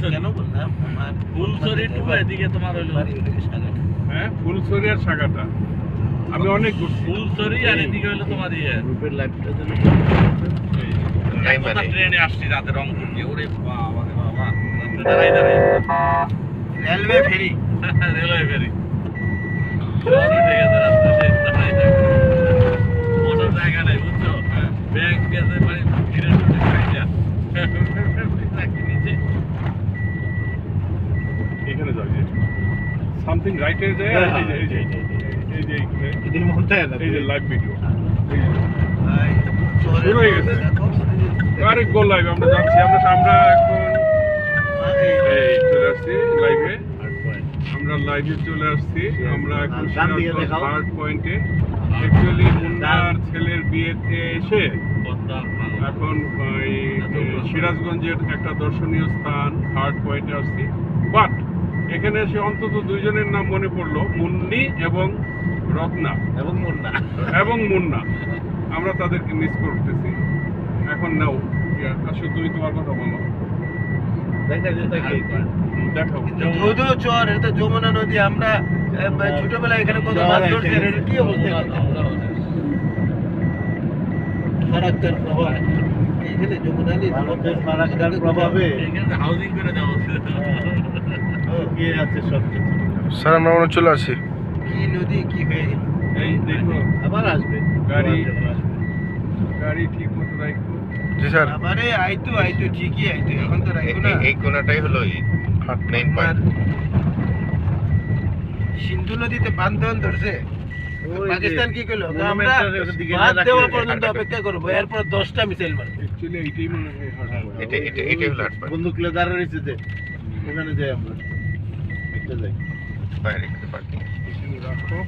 কেন বললাম আমার ফুলছড়ি টু এদিকে তোমার হলো হ্যাঁ ফুলছড়ি আর সাগাটা আমি অনেক ঘুরছি ফুলছড়ি আর এদিকে হলো তোমার ইয়ে গ্রুপের লাইফটা যেন একটা ট্রেনে আসছি রাতে রংপুর দিয়ে ওরে বাবা রে বাবা রাতে দাঁড়াই দাঁড়াই রেলওয়ে ফেরি রেলওয়ে ফেরি চল উঠে গেছে রাস্তা সেই দাঁড়াই দাঁড়াই মোটর জায়গা নাই বুঝছো ব্যাংক গেছে মানে ফিরে উঠে খাইয়া নিচে এখানে যাও যে সামথিং রাইটে যায় এই যে এটি মনটা এই যে লাইভ ভিডিও শুরু শুরু হয়ে গেছে আরেক গোল লাইভ আমরা যাচ্ছি আমরা এখন এই চলে আসছি লাইভে আমরা লাইভে চলে আসছি আমরা এখন হার্ড পয়েন্টে অ্যাকচুয়ালি মুন্নার ছেলের বিয়েতে এসে এখন এই সিরাজগঞ্জের একটা দর্শনীয় স্থান হার্ড পয়েন্টে আসছি বাট এখানে এসে অন্তত দুইজনের নাম মনে পড়লো মুন্নি এবং রত্না এবং মুন্না আমরা তাদেরকে মিস করতেছি এখন নাও আসলে তুমি তোমার কথা বলো দেখাও চর এটা যমুনা নদী আমরা ছোটবেলায় এখানে কত মাছ ধরছি এটা কি অবস্থা ফারাক্কার প্রভাব এইখানে যমুনা নদী ভারতের ফারাক্কার প্রভাবে এখানে হাউজিং করে দেওয়া হচ্ছে কি আছে সব কিছু স্যার আমরা মনে চলে আসি কি নদী কি হয়ে গেল এই দেখো আবার আসবে গাড়ি ঠিক মতো রাখো জি স্যার আবারে আইতো ঠিকই আইতো এখন তো রাখবো না এই কোণাটাই হলো এই মেইন পয়েন্ট সিন্ধু নদীতে বান্ধন ধরছে পাকিস্তান কি করলো আমরা বাদ দেওয়া পর্যন্ত অপেক্ষা করবো এরপর 10টা মিসাইল মারবো অ্যাকচুয়ালি এইটাই মনে হয় হার্ড এটাই হলো হার্ড পয়েন্ট বন্দুক লে দাঁড়া রয়েছে যে ওখানে যাই আমরা একটা যাই বাইরে পার্কিং এখানে রাখো